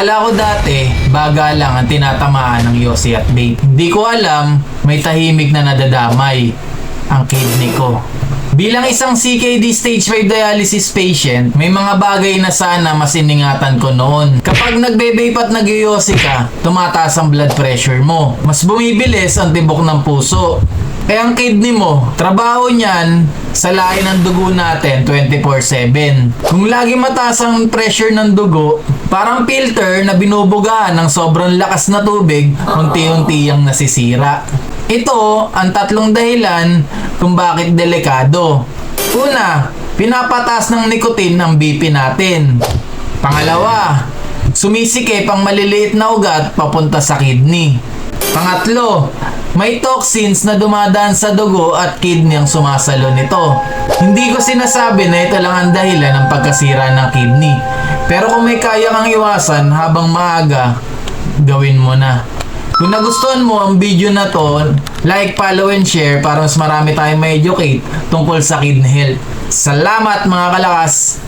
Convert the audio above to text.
Akala ko dati, baga lang ang tinatamaan ng Yossi at Babe. Hindi ko alam, may tahimik na nadadamay ang kidney ko. Bilang isang CKD stage 5 dialysis patient, may mga bagay na sana mas iningatan ko noon. Kapag nagbe-vape at nag-Yossi ka, tumataas ang blood pressure mo. Mas bumibilis ang tibok ng puso. Eh ang kidney mo, trabaho niyan sa lain ng dugo natin 24/7. Kung lagi mataas ang pressure ng dugo, parang filter na binubugaan ng sobrang lakas na tubig, unti-unti ang nasisira. Ito ang tatlong dahilan kung bakit delikado. Una, pinapataas ng nicotine ang BP natin. Pangalawa, sumisikip ang maliliit na ugat papunta sa kidney. Pangatlo, may toxins na dumadaan sa dugo at kidney ang sumasalo nito. Hindi ko sinasabi na ito lang ang dahilan ng pagkasira ng kidney. Pero kung may kaya kang iwasan habang maaga, gawin mo na. Kung nagustuhan mo ang video na to, like, follow, and share para mas marami tayong ma-educate tungkol sa kidney health. Salamat mga kalakas!